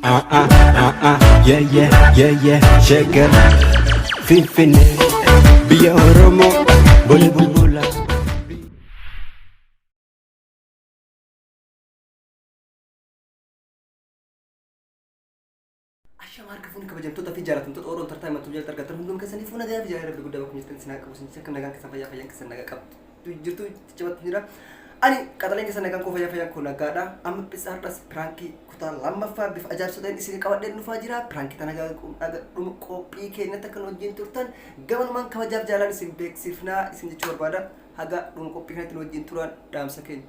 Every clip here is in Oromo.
Yeah, yeah, yeah, yeah, shake it. Fifine, biya oromo, boli bulbula. Asha marka funi kabajamtoota fi jaalatamtoota Oromoo tartaa himattuu jala argattan hundumaa keessanii fuuna gaafa jaalala rabbi guddaa bakka jirtan sinaa qabu sin akka nagaan keessan fayyaa fayyaan keessan nagaa qabdu jirtu cibatu jira. Ani qaxaleen keessan nagaan koo fayyaa fayyaan koo nagaadha. Amma bisaadhas pirankii kutaa lammaffaa bifa ajaa'ibsootaan isin qabadheen dhufaa jira. Pirankii tana dhuma qophii keenyatti akka wajjin turtan gabanumaan kabajaaf jaalaan isin beeksifnaa isin jechuu barbaada. Haga dhuma qophii kanatti wajjin turan dhaamsa keenya.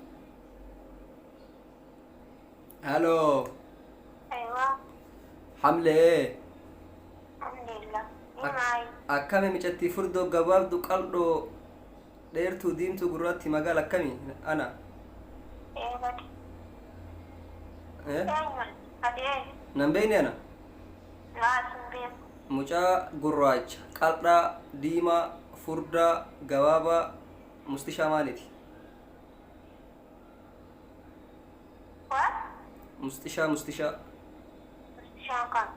Hello. Aywa. Hamle. Alhamdulillah. Imai. Akkami micatti furdoo gabaabdu qal'oo dheertuu diimtuu gurraatti magaala akkami ana? Eebati. Eh? Eenyuun? Adee. Nan beeyne ana? Laasin beeku. Mucaa gurraacha qal'aa diimaa furdaa gabaabaa mustishaa maaliiti? What? Mustishaa Shaakan.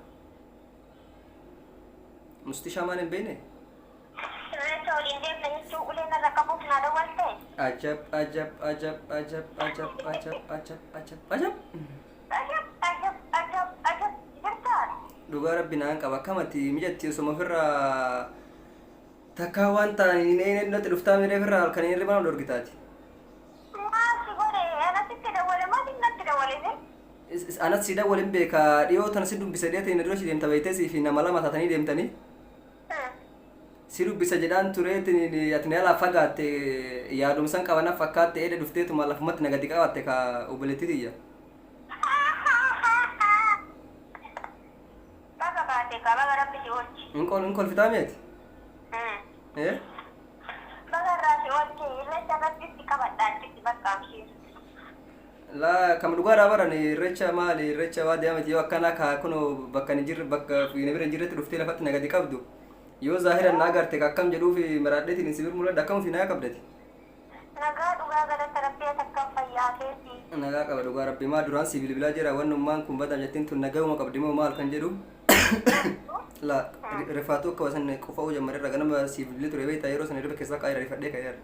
mustishaa maal hin beeyne? Sirreessa waliin deemna jechuu ulee narra qabuuf na dawalte. Ajab. Ajab. Jirtaan? Dhugaa rabbi naan qaba akkamatti mijatti osuma ofirraa takkaa waan ta'an hin natti dhuftaa miree ofirraa halkan hin rimaa dorgitaati. Maal si godhe? Anasitti dawwale maaliif natti dawwalite? Anas si dawwalin beeka dhiyoo tana si dubbisa deetanii dura si deemta beeytee fi nama lama taatanii deemtanii si dubbisa jedhaan tureetiin ati alaa fagaatte yaadumsan qabana fakkaatte eeda dhufteetuma lafumatti nagadi qabatte ka obboleettitiyya. Baga baate ka baga rabbi si oolchi. Hin kolfitaa meeti? Baga irraa si oolchi irreecha irratti si qabadhaan sitti bakkaamsiisu. La kam dhugaadhaa baran irreecha maali irreecha waa deemati yoo akkanaa kaa kunoo bakka ni jirre bakka fiine bira hin jirretti dhuftee lafatti nagadi qabdu yoo zaahiran naa garte ka akkam jedhuufi maraadheetiin hin sibir mul'adha akkam fi nagaa qabdati. Nagaa dhugaa galata rabbii takkaan fayyaa keeti. Nagaa qaba dhugaa rabbi maa duraan si bilbilaa jira wannummaan kun badam jettiin tun nagahuma qabdi moo maal kan jedhu la rifaatuu akka wasan qofa'uu jammarirra ganama si bilbilee ture beektaa yeroo sana dirba keessaa qaayira rifadhee ka'eera.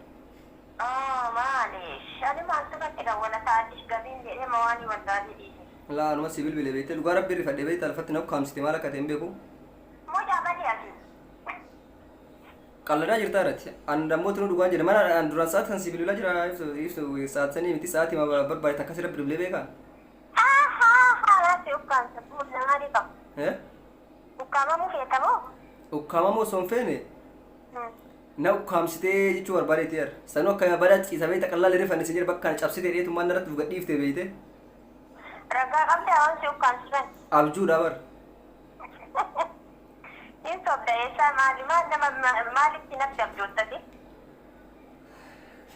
Maalish ani maaltu natti dawwala taatish gabiin jedhee mawaanii waldaa jedhiise. La anuma si bilbilee beektee dhugaa rabbi rifadhee beektaa lafatti na ukkaamsite maal akka ta'e hin beeku. Mucaa badii ati. Qalladaa jirtaa irratti an dammoo tunu dhugaan jedhe mana an duraan sa'aati kan si bilbilaa jira iftu sa'aatisanii miti sa'aatii barbaade takka si rabbi bilbilee beekaa. Laatti ukkaamsa fuula maalii qabu? Ukkaamamuu feetamoo? Ukkaamamuu osoo hin feene na ukkaamsitee jechuu barbaadeeti jar sanuu akka badaa ciisamee taqallaa liree fannisee jira bakka kana cabsitee dheetummaan narratti gadhiiftee beeyte. Ragaa qabdee hawaan si ukkaamsisan. Abjuudha bar. Inni sobda eessaa maalitti natti abjoottati?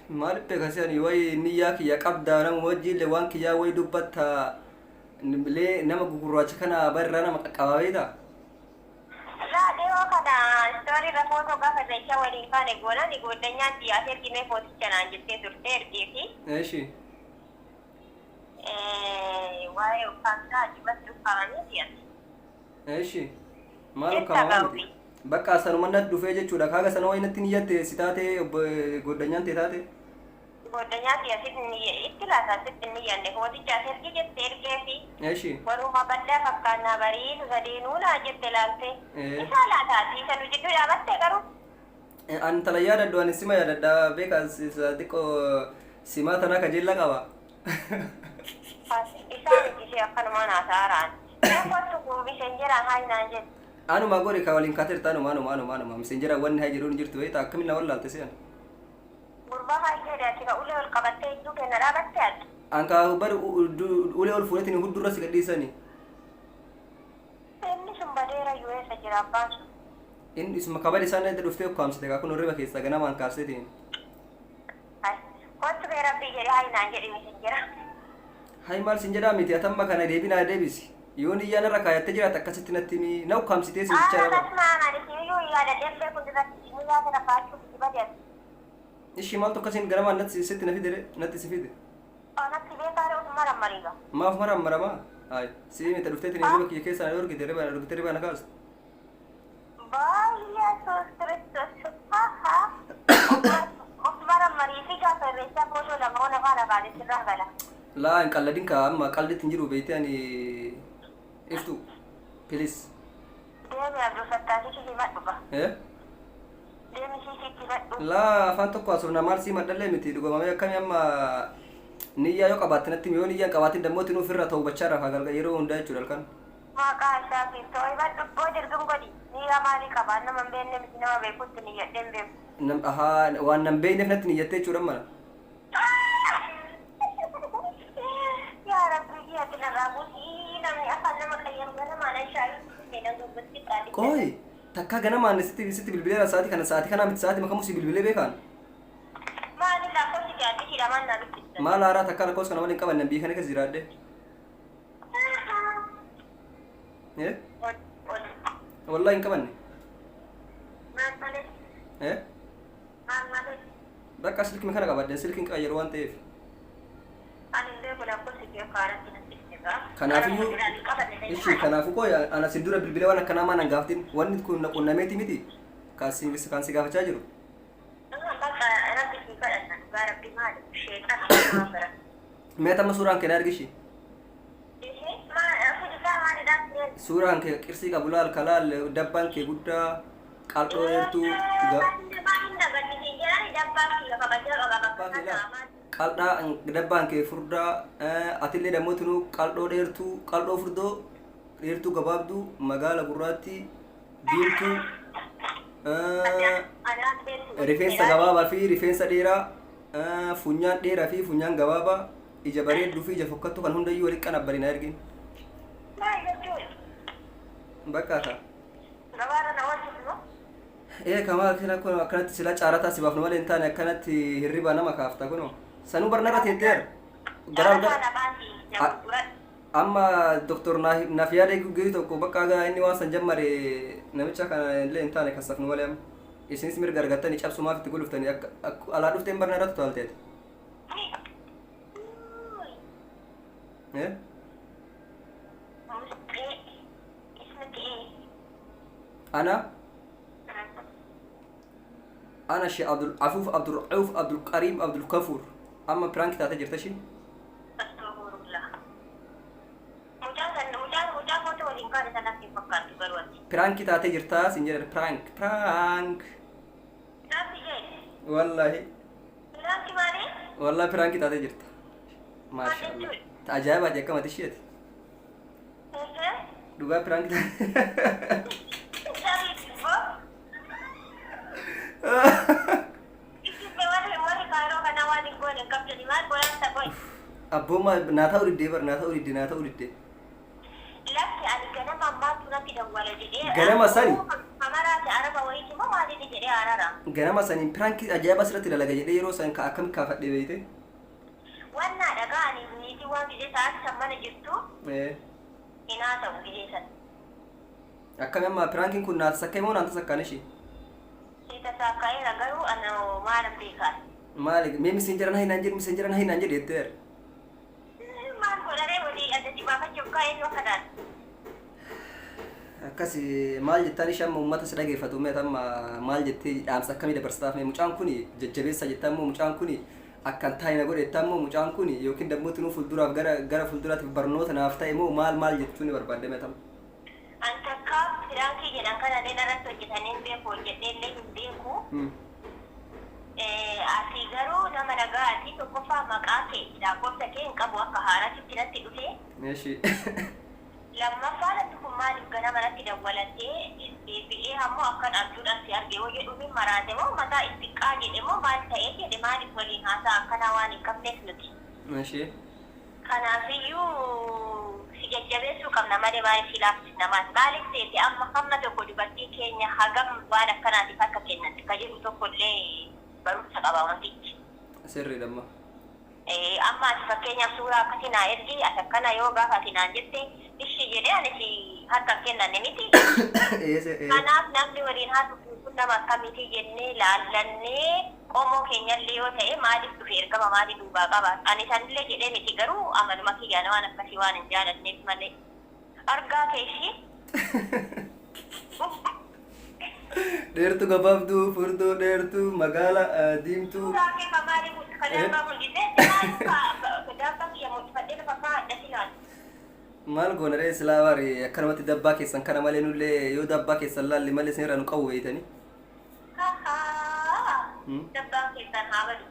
Maaliif beekasi ani wayi niyyaa kiyya qabdaa nama wajjiillee waan kiyyaa wayi dubbatta illee nama gugurraacha kana barraa nama qaqqababeeta. Dhiyoo kana istoorii irra footoo gaafa irreecha waliin kaane goona ni godhanyaan dhiyaate ergimee footicha naan jettee turte ergee fi Eeshi. waa'ee ukkaamsaa ajibatti ukkaamanii dhiyate. Eeshi. Maal ukkaamamaa miti? Bakka sanuma natti dhufee jechuudha kaaga sana wayi natti niyyatte si taate godhanyaan tee taate. Godhanyaa itti laataa sitti niyyanne footicha ergi jettee ergee fi Eeshi. waruma baddaa fakkaannaa barii sadeenuu naa jette laalte. Isaa laataati isa nu jidduu dhaabatte garuu. An tala yaadadhu ani sima yaadadha beekaa xiqqoo simaa tanaa kajeella qaba. Isaan ishee akkanumaan haasa'araan. Kottu kun miseenjeraan haayinaan jedhu. Anuma gori ka waliin kaatirta anuma miseenjera wanni haa jedhuun jirtu beektaa akkamin na wallaalte se'an. Gurbaa baay'ee ati ka ulee ol qabattee iddoo kenna dhaabatte adda. An ka bari ulee ol fuudhatiin huddurra si gadhiisani. Inni sun badeera yoo eessa jira abbaan sun. Inni isuma kabali isaan edda dhuftee ukkaamsite kaa kun hirriba keessaa ganamaan kaarseetiin. Kottu bee rabbii jedhee haayinaan jedhi miseenjera. Hai maal sin jedhaa miti atamma kana deebinaa deebisi. Yoon iyyaan irra kaayattee jiraat akkasitti natti na ukkaamsitee si bicha. Akkasumaan iyyuu yaada deemtee kun irratti inni yaada lafaachuuf itti badeera. Ishi maaltu akkasiin ganamaan natti sitti na fide natti si fide. أنا كذا كارو مرة مريضة. maaf marama ay si mita dhuftee tini riba kiyya keessaa na dhorgite riba na kaas بايا سوستريس ها مرة مريضة كافر ريسا فوتو لما أنا فانا بعد سرها بلا. laa hin qalladin ka amma qallitti hin jiru beeyte ani iftu please ديمي عبد الفتاح كذي ما تبغى. eh ديمي شيء كذي ما. laa afaan tokko asofna maal sii madhallee miti dhugomamee akkamii amma niyyaa yoo qabaatte natti yoo niyyaan qabaatin dammooti nuuf irra ta'u bachaarraa faagalga yeroo hundaa jechuudha halkan Maqaa isaa fi ta'uu ibadhu dirqam godhi niyyaa maalii qaba nama hin beekne miti nama beekutti niyyadhee hin beeku. waan nan beeyneef natti niyyattee jechuudha mana Yaa Rabbi ati narraa buusii namni afaan nama qayyam gana maana shaayii seenaa dubbatti qaali. qooyi takka ganamaan sitti bilbileera sa'aatii kanaa miti sa'aatii makamu si bilbilee beekaan Maali lakkoofsi gaaddi hidhamaan na dubbista. maal haaraa takka lakkoofsa kana waliin qaban nan biikanii kas jiraadde eh wallahi hin qabanne Maal malee eh maal malee bakka silkii kana qabadden silkiin qayyaru waan ta'eef ani illee kun lakkoofsi kee kaaratti na dubbista. kanaafiyyuu ishii kanaafu koo ana si dura bilbilee waan akkanaa maan hangaaftin wanni kun na qunnameeti miti kan si gaafachaa jiru Bakka rabbi si kadhanna dhugaa rabbi maali sheeqan maafara. mee tamma suuraan kee na argishi suuraan kee qirsii qabu laal kalaal dabbaan kee guddaa qal'oo heertuu qal'aa dabbaan kee furdaa atillee dammootinu qal'oo qal'oo furdoo dheertuu gabaabduu magaala gurraatti diimtuu rifeensa gabaabaa fi rifeensa dheeraa funyaan dheeraa fi funyaan gabaabaa ija bareedduu fi ija fokkattuu kan hundayyuu walitti qanabbarina ergin bakka ka kamaa akkanatti sila caarataa si baafnu malee hin taane akkanatti hirriba nama kaafta kuno sanuu barnarra teetteer garaa amma doktor naaf yaada guyyaa tokko bakka agaa inni waan san jammare namicha kana illee hin taane kasafnu malee amma isinis mirga argattanii cabsumaaf itti guluftanii alaa dhufteen barnarratti tolteeti أنا شي عبد العفوف عبد الرؤوف عبد الكريم عبد الكفور أما برانك تاتا جرت شي برانك تاتا جرتا سنجر برانك والله والله برانك تاتا جرتا ما شاء الله تعجب أجاك ما تشيت دوغا برانك Abboma naata uridde Lakki ani ganama ammaatu natti dawwala jedhee ganama sani amaraati araba wayiiti moo maaliidha jedhee arara ganama sani pirankii ajaa'iba asirratti dalaga jedhee yeroo san akkam kaafadhe beeyte wannaa dhagaa ani niitii waan gidee sa'aati san mana jirtu hinaa ta'u gidee san akkami amma pirankiin kun naata sakkee moo naanta sakkaan ishii siita saakkaa'eera garuu ana maalan beekaan maali mee misenjeran hainaan jedhe etteer maal godharee walii addatti baafachuuf kaa'ee yoo kadhaan akkasi maal jettaan ishee amma uummata si dhageeffatu mee amma maal jettee dhaamsa akkamii dabarsitaaf mee mucaan kun jajjabeessa jettaan moo mucaan kun akkan taa'ina godhe jettaan moo mucaan kun yookiin dammooti nuu fuulduraaf gara fuulduraatiif barnoota naaf ta'e moo maal jechuu ni barbaadde mee tamma an takka firankii jedhan kanallee irratti hojjetanii beeku hojjedheellee hin beeku ati garuu nama nagaati tokkoffaa maqaa kee lakkoofsa kee hin qabu akka haaraatti natti dhufee meeshii lammaffaa natti kun maaliif ganama natti dawwalattee deebi'ee hammoo akkan abjuudhaan si arge yoo jedhuun maraate moo mataa xiqqaa jedhe moo maal ta'ee jedhe maaliif waliin haasaa akkanaa waan hin qabneef nuti meeshii kanaafiyyuu si jajjabeessuu qabna malee maaliif si laafsis namaati maaliif seeti amma hamma tokko dubartii keenya hagam waan akkanaatiif akka kennatti ka jedhu tokkollee barumsa qaba wantichi. Sirrii damma. Amma ati fakkeenyaaf suuraa akkasii naa ergi ati akkana yoo gaafa ati naan jette ishii jedhee ani si harka kennanne miti. Kanaaf namni waliin haasofnu kun nama akkamiiti jennee laallannee qomoo keenyallee yoo ta'e maaliif dhufe ergama maalii duubaa qaba ani sanillee jedhee miti garuu amaluma kiyyaan waan akkasii waan hin jaalanneef malee argaa keeshii dheertuu gabaabduu furdoo dheertuu magaala diimtuu suuraa kee kan maalii kan argaa mul'isee maaliif dabbaa kiyya mul'ifadhee lafa kaa'adha silaan maal goona ree silaa bari akkanumatti dabbaa keessan kana malee nullee yoo dabbaa keessan laalli malee sinirra nu qabu beeytanii dabbaa keessan haa badu